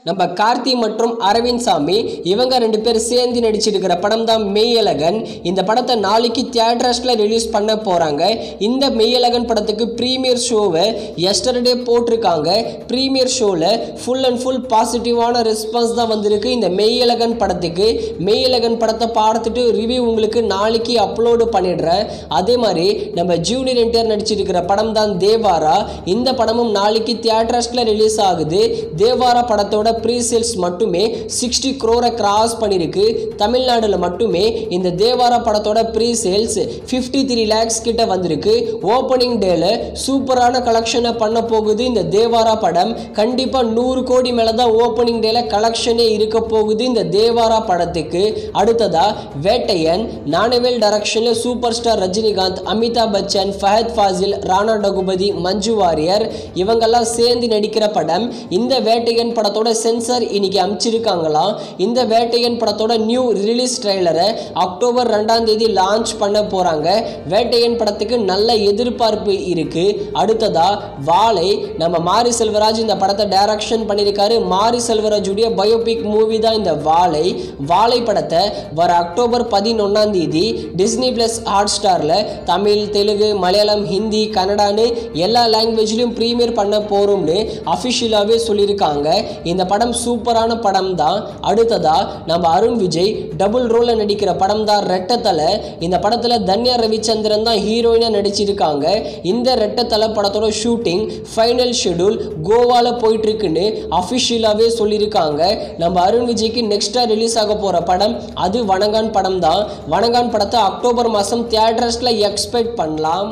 நம்ம கார்த்தி மற்றும் அரவிந்த் சாமி இவங்க ரெண்டு பேர் சேர்ந்து நடிச்சிருக்கிற படம் தான் மெய்யழகன். இந்த படத்தை நாளைக்கு தியேட்டர்ஸ்ல ரிலீஸ் பண்ண போறாங்க. இந்த மெய்யழகன் படத்துக்கு ப்ரீமியர் ஷோவை எஸ்டர்டே போட்டிருக்காங்க. ப்ரீமியர் ஷோல ஃபுல் அண்ட் ஃபுல் பாசிட்டிவான ரெஸ்பான்ஸ் தான் வந்திருக்கு இந்த மெய்யழகன் படத்துக்கு. மெய்யழகன் படத்தை பார்த்துட்டு ரிவ்யூ உங்களுக்கு நாளைக்கு அப்லோடு பண்ணிடுறேன். அதே மாதிரி நம்ம ஜூனியர் என்டிஆர் நடிச்சிருக்கிற படம் தான் தேவாரா. இந்த படமும் நாளைக்கு தியேட்டர்ஸ்ல ரிலீஸ் ஆகுது. தேவாரா படத்தோட ப்ரீ சேல்ஸ் மட்டுமே 60 crore கிராஸ் பண்ணிருக்கு. தமிழ்நாடுல மட்டுமே இந்த தேவாரா படத்தோட ப்ரீ சேல்ஸ் 53 lakhs கிட்ட வந்திருக்கு. ஓப்பனிங் டேல சூப்பரான கலெக்ஷனை பண்ண போகுது இந்த தேவாரா படம். கண்டிப்பா 100 கோடி மேல தான் ஓப்பனிங் டேல கலெக்ஷனே இருக்க போகுது இந்த தேவாரா படத்துக்கு. அடுத்ததா வேட்டையன் ஞானவேல் டைரக்ஷன்ல சூப்பர் ஸ்டார் ரஜினிகாந்த், அமிதாப் பச்சன், ஃபஹத் ஃபாசில், ராணா டகுபதி, மஞ்சு வாரியர் இவங்கெல்லாம் சேர்ந்து நடிக்கிற படம். இந்த வேட்டையன் படத்தோட சென்சார் இன்னைக்கு அமைச்சிருக்காங்களாம். இந்த வேட்டையன் படத்தோட நியூ ரிலீஸ் ட்ரெய்லரை அக்டோபர் 2ஆம் தேதி லான்ச் பண்ண போறாங்க. வேட்டையன் படத்துக்கு நல்ல எதிர்பார்ப்பு இருக்கு. அடுத்ததா வாழை. நம்ம மாரி செல்வராஜ் இந்த படத்தை டைரக்ஷன் பண்ணியிருக்காரு. மாரி செல்வராஜுடைய பயோபிக் மூவி தான் இந்த வாழை. வாழை படத்தை வர அக்டோபர் 11ஆம் தேதி டிஸ்னி பிளஸ் ஹாட் ஸ்டார்ல தமிழ், தெலுங்கு, மலையாளம், ஹிந்தி, கன்னடான்னு எல்லா லாங்குவேஜ்லயும் ப்ரீமியர் பண்ண போறோம்னு அஃபிஷியலாகவே சொல்லியிருக்காங்க. இந்த படம் சூப்பரான படம் தான். அடுத்ததா நம்ம அருண் விஜய் டபுள் ரோல்ல நடிக்கிற படம் தான் ரெட்டத்தலை. இந்த படத்துல தன்யா ரவிச்சந்திரன் தான் ஹீரோயினா நடிச்சிருக்காங்க. இந்த ரெட்டத்தலை படத்தோட ஷூட்டிங் ஃபைனல் ஷெட்யூல் கோவால போயிட்டு இருக்குன்னு அஃபிஷியலாகவே சொல்லியிருக்காங்க. நம்ம அருண் விஜய்க்கு நெக்ஸ்டா ரிலீஸ் ஆக போற படம் அது வணங்கான் படம் தான். வணங்கான் படத்தை அக்டோபர் மாதம் தியேட்டர்ஸ்ல எக்ஸ்பெக்ட் பண்ணலாம்.